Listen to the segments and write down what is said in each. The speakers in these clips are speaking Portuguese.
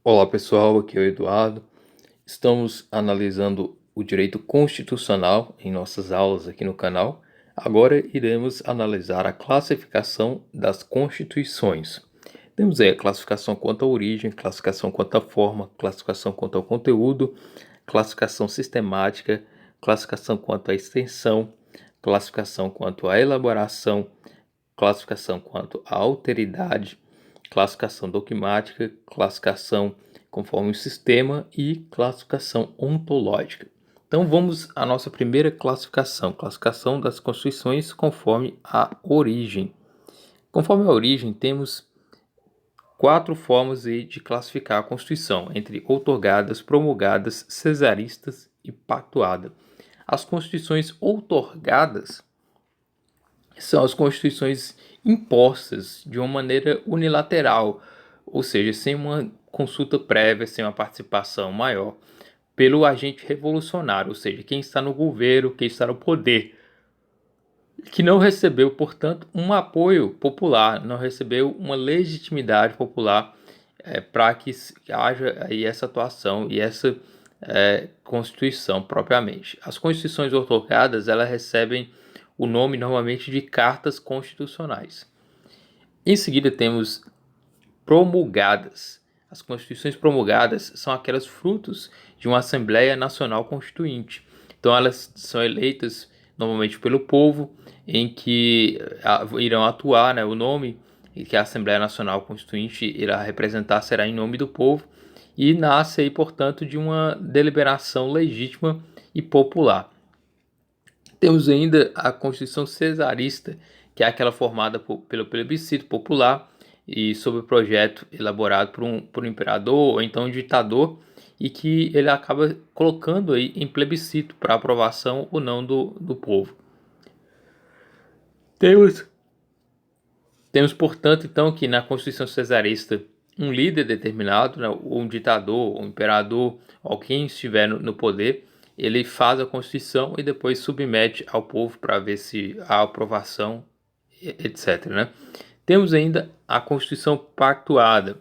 Olá pessoal, aqui é o Eduardo. Estamos analisando o direito constitucional em nossas aulas aqui no canal. Agora iremos analisar a classificação das constituições. Temos aí a classificação quanto à origem, classificação quanto à forma, classificação quanto ao conteúdo, classificação sistemática, classificação quanto à extensão, classificação quanto à elaboração, classificação quanto à alteridade, classificação dogmática, classificação conforme o sistema e classificação ontológica. Então vamos à nossa primeira classificação, classificação das constituições conforme a origem. Conforme a origem, temos quatro formas de classificar a Constituição, entre outorgadas, promulgadas, cesaristas e pactuada. As constituições outorgadas são as constituições impostas de uma maneira unilateral, ou seja, sem uma consulta prévia, sem uma participação maior, pelo agente revolucionário, ou seja, quem está no governo, quem está no poder, que não recebeu, portanto, um apoio popular, não recebeu uma legitimidade popular para que haja aí essa atuação e essa Constituição propriamente. As constituições outorgadas, elas recebem o nome normalmente de cartas constitucionais. Em seguida temos promulgadas. As constituições promulgadas são aquelas frutos de uma Assembleia Nacional Constituinte. Então elas são eleitas normalmente pelo povo, em que irão atuar, o nome que a Assembleia Nacional Constituinte irá representar será em nome do povo, e nasce aí, portanto, de uma deliberação legítima e popular. Temos ainda a Constituição Cesarista, que é aquela formada pelo plebiscito popular e sob o projeto elaborado por um imperador ou então um ditador, e que ele acaba colocando aí em plebiscito para aprovação ou não do povo. Temos, portanto, então, que na Constituição Cesarista um líder determinado, ou um ditador, ou um imperador, ou quem estiver no poder, ele faz a Constituição e depois submete ao povo para ver se há aprovação, etc. Temos ainda a Constituição Pactuada,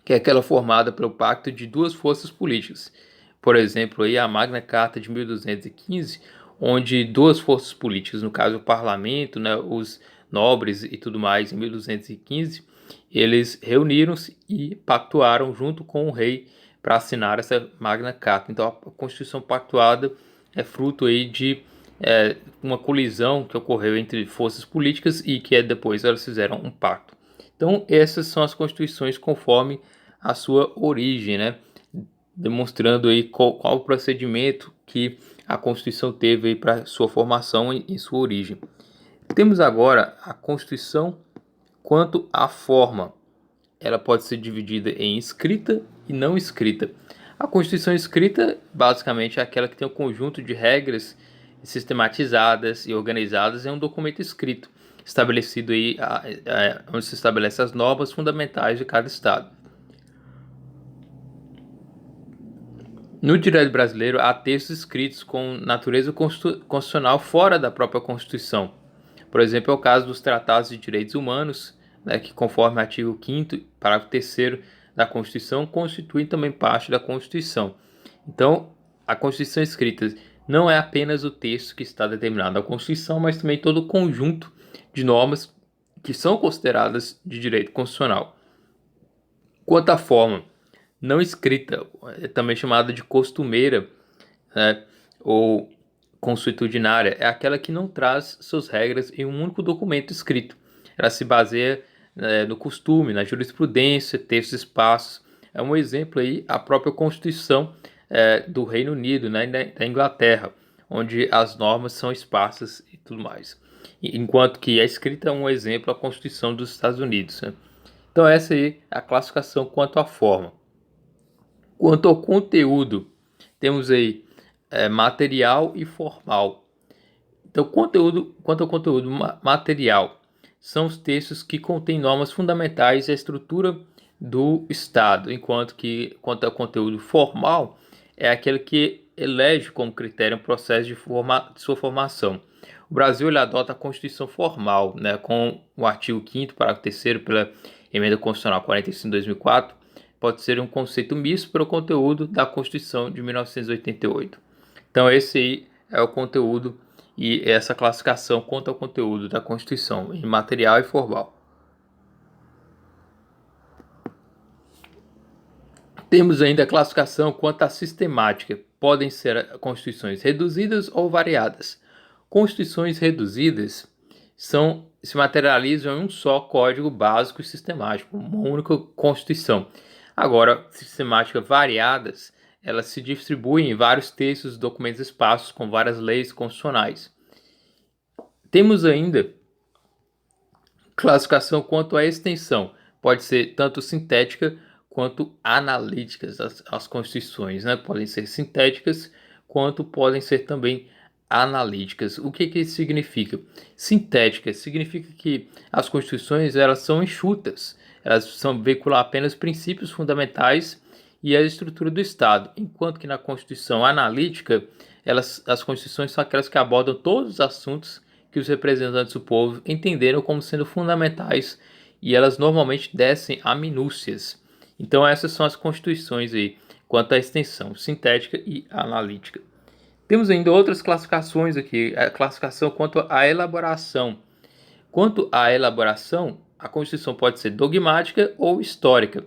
que é aquela formada pelo pacto de duas forças políticas. Por exemplo, aí a Magna Carta de 1215, onde duas forças políticas, no caso o parlamento, os nobres e tudo mais, em 1215, eles reuniram-se e pactuaram junto com o rei para assinar essa Magna Carta. Então a Constituição Pactuada é fruto aí de uma colisão que ocorreu entre forças políticas e que depois elas fizeram um pacto. Então essas são as constituições conforme a sua origem, demonstrando aí qual o procedimento que a Constituição teve para sua formação e sua origem. Temos agora a Constituição quanto à forma. Ela pode ser dividida em escrita e não escrita. A Constituição escrita, basicamente, é aquela que tem um conjunto de regras sistematizadas e organizadas em um documento escrito, estabelecido aí, onde se estabelece as normas fundamentais de cada estado. No direito brasileiro, há textos escritos com natureza constitucional fora da própria Constituição. Por exemplo, é o caso dos tratados de direitos humanos, que conforme o artigo 5º, parágrafo 3º da Constituição, constituem também parte da Constituição. Então, a Constituição escrita não é apenas o texto que está determinado na Constituição, mas também todo o conjunto de normas que são consideradas de direito constitucional. Quanto à forma, não escrita, também chamada de costumeira, ou consuetudinária, é aquela que não traz suas regras em um único documento escrito. Ela se baseia no costume, na jurisprudência, textos esparsos. É um exemplo aí a própria Constituição do Reino Unido, da Inglaterra, onde as normas são esparsas e tudo mais. Enquanto que a escrita é um exemplo a Constituição dos Estados Unidos. Então essa aí é a classificação quanto à forma. Quanto ao conteúdo, temos aí material e formal. Então, quanto ao conteúdo material, são os textos que contêm normas fundamentais e a estrutura do Estado, enquanto que, quanto ao conteúdo formal, é aquele que elege como critério um processo de sua formação. O Brasil ele adota a Constituição formal, com o artigo 5º, parágrafo 3º, pela Emenda Constitucional 45 de 2004, pode ser um conceito misto para o conteúdo da Constituição de 1988. Então esse aí é o conteúdo e essa classificação quanto ao conteúdo da Constituição em material e formal. Temos ainda a classificação quanto à sistemática. Podem ser constituições reduzidas ou variadas. Constituições reduzidas se materializam em um só código básico e sistemático, uma única constituição. Agora, sistemáticas variadas, elas se distribuem em vários textos, documentos e espaços com várias leis constitucionais. Temos ainda classificação quanto à extensão. Pode ser tanto sintética quanto analíticas as constituições, né? Podem ser sintéticas quanto podem ser também analíticas. O que isso significa? Sintética significa que as constituições elas são enxutas, elas são veicular apenas princípios fundamentais e a estrutura do Estado, enquanto que na Constituição analítica as constituições são aquelas que abordam todos os assuntos que os representantes do povo entenderam como sendo fundamentais e elas normalmente descem a minúcias. Então essas são as constituições aí, quanto à extensão sintética e analítica. Temos ainda outras classificações aqui, a classificação quanto à elaboração. Quanto à elaboração, a Constituição pode ser dogmática ou histórica.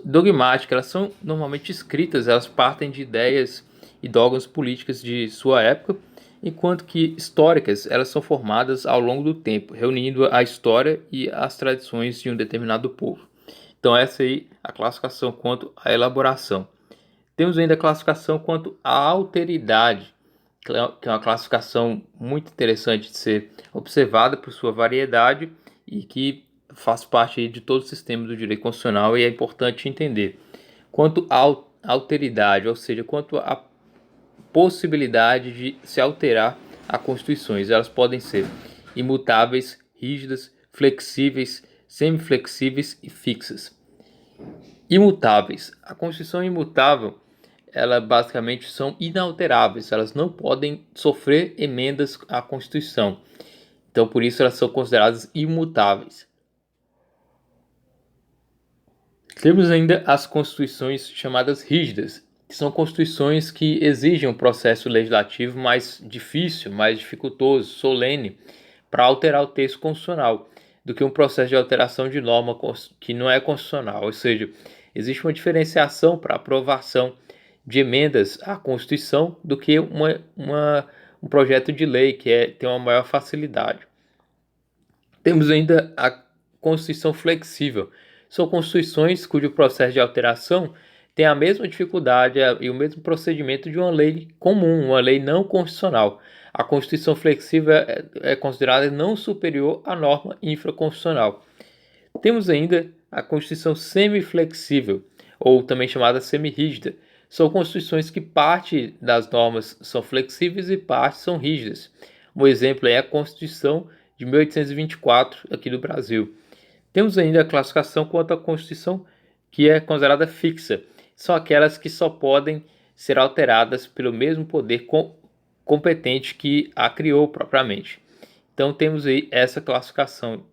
Dogmática, elas são normalmente escritas, elas partem de ideias e dogmas políticas de sua época, enquanto que históricas, elas são formadas ao longo do tempo, reunindo a história e as tradições de um determinado povo. Então essa aí é a classificação quanto à elaboração. Temos ainda a classificação quanto à alteridade, que é uma classificação muito interessante de ser observada por sua variedade e que faz parte aí de todo o sistema do direito constitucional e é importante entender. Quanto à alteridade, ou seja, quanto à possibilidade de se alterar as constituições, elas podem ser imutáveis, rígidas, flexíveis, semiflexíveis e fixas. Imutáveis. A Constituição imutável, ela basicamente são inalteráveis, elas não podem sofrer emendas à Constituição. Então, por isso elas são consideradas imutáveis. Temos ainda as constituições chamadas rígidas, que são constituições que exigem um processo legislativo mais difícil, mais dificultoso, solene, para alterar o texto constitucional, do que um processo de alteração de norma que não é constitucional. Ou seja, existe uma diferenciação para aprovação de emendas à Constituição do que um projeto de lei que tem uma maior facilidade. Temos ainda a Constituição flexível. São constituições cujo processo de alteração tem a mesma dificuldade e o mesmo procedimento de uma lei comum, uma lei não constitucional. A Constituição flexível é considerada não superior à norma infraconstitucional. Temos ainda a Constituição semiflexível, ou também chamada semirrígida. São constituições que parte das normas são flexíveis e parte são rígidas. Um exemplo é a Constituição de 1824 aqui do Brasil. Temos ainda a classificação quanto à Constituição que é considerada fixa. São aquelas que só podem ser alteradas pelo mesmo poder competente que a criou propriamente. Então temos aí essa classificação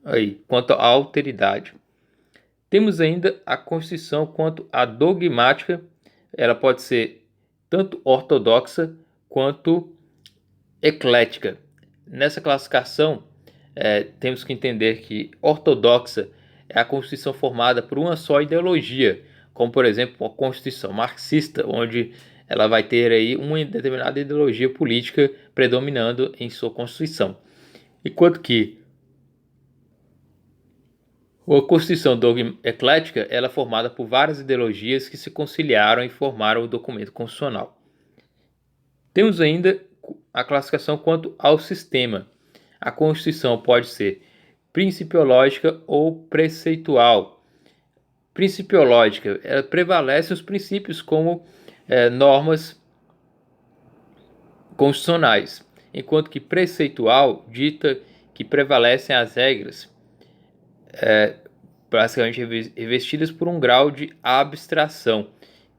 aí quanto à alteridade. Temos ainda a Constituição quanto à dogmática. Ela pode ser tanto ortodoxa quanto eclética. Nessa classificação, temos que entender que ortodoxa é a Constituição formada por uma só ideologia, como por exemplo a Constituição marxista, onde ela vai ter aí uma determinada ideologia política predominando em sua Constituição. Enquanto que a Constituição eclética ela é formada por várias ideologias que se conciliaram e formaram o documento constitucional. Temos ainda a classificação quanto ao sistema. A Constituição pode ser principiológica ou preceitual. Principiológica, ela prevalece os princípios como normas constitucionais, enquanto que preceitual dita que prevalecem as regras, basicamente revestidas por um grau de abstração.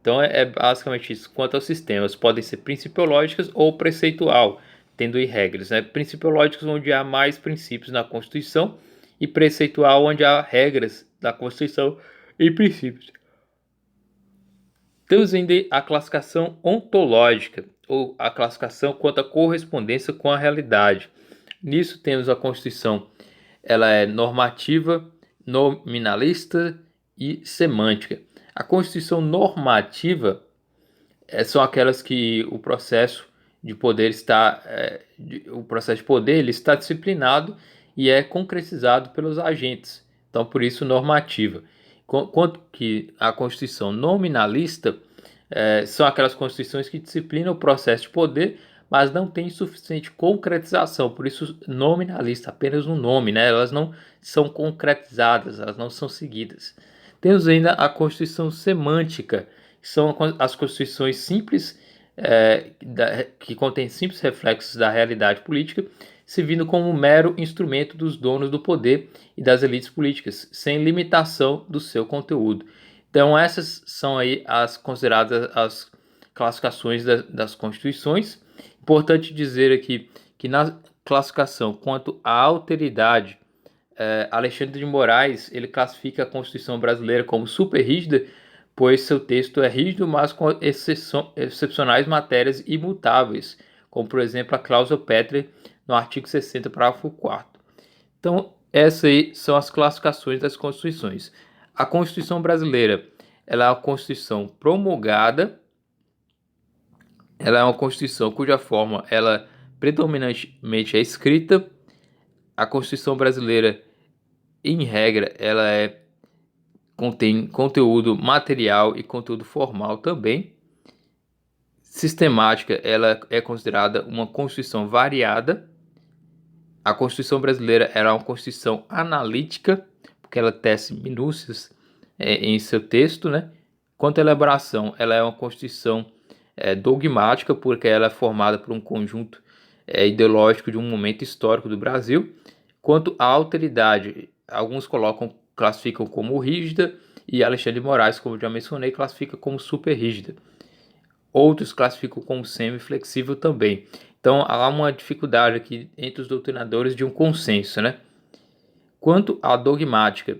Então é basicamente isso. Quanto aos sistemas, podem ser principiológicas ou preceitual, tendo aí regras, principiológicas onde há mais princípios na Constituição e preceitual onde há regras da Constituição e princípios. Temos ainda a classificação ontológica, ou a classificação quanto à correspondência com a realidade. Nisso temos a Constituição, ela é normativa, nominalista e semântica. A Constituição normativa são aquelas que o processo de poder está, o processo de poder ele está disciplinado e é concretizado pelos agentes. Então, por isso, normativa. Quanto que a Constituição nominalista são aquelas constituições que disciplinam o processo de poder, mas não tem suficiente concretização, por isso nominalista, apenas um nome, né? Elas não são concretizadas, elas não são seguidas. Temos ainda a Constituição semântica, que são as constituições simples, que contêm simples reflexos da realidade política, servindo como um mero instrumento dos donos do poder e das elites políticas, sem limitação do seu conteúdo. Então essas são aí as consideradas as classificações das constituições. Importante dizer aqui que na classificação quanto à alteridade, Alexandre de Moraes ele classifica a Constituição brasileira como super rígida, pois seu texto é rígido, mas com excepcionais matérias imutáveis, como por exemplo a cláusula pétrea no artigo 60, parágrafo 4º. Então, essas aí são as classificações das constituições. A Constituição brasileira, ela é uma Constituição promulgada, ela é uma Constituição cuja forma ela predominantemente é escrita. A Constituição brasileira, em regra, ela contém conteúdo material e conteúdo formal também. Sistemática, ela é considerada uma Constituição variada. A Constituição brasileira era uma Constituição analítica, porque ela tece minúcias em seu texto, né? Quanto à elaboração, ela é uma Constituição dogmática, porque ela é formada por um conjunto ideológico de um momento histórico do Brasil. Quanto à alteridade, alguns classificam como rígida, e Alexandre de Moraes, como já mencionei, classifica como super rígida. Outros classificam como semi-flexível também. Então há uma dificuldade aqui entre os doutrinadores de um consenso, né? Quanto à dogmática,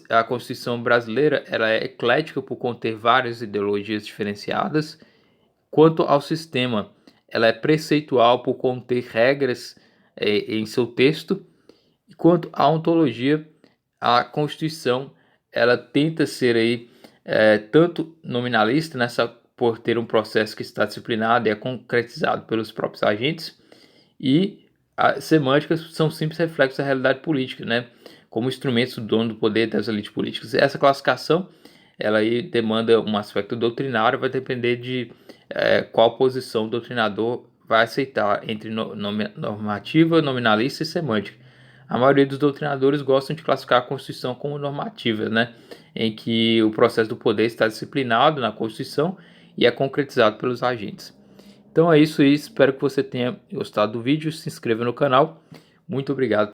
a Constituição brasileira ela é eclética por conter várias ideologias diferenciadas. Quanto ao sistema, ela é preceitual por conter regras em seu texto. E quanto à ontologia, a Constituição ela tenta ser aí tanto nominalista por ter um processo que está disciplinado e é concretizado pelos próprios agentes, e as semânticas são simples reflexos da realidade política, né? Como instrumentos do dono do poder das elites políticas. Essa classificação ela aí demanda um aspecto doutrinário, vai depender de qual posição o doutrinador vai aceitar entre normativa, nominalista e semântica. A maioria dos doutrinadores gostam de classificar a Constituição como normativa, né? Em que o processo do poder está disciplinado na Constituição e é concretizado pelos agentes. Então é isso aí, espero que você tenha gostado do vídeo, se inscreva no canal. Muito obrigado.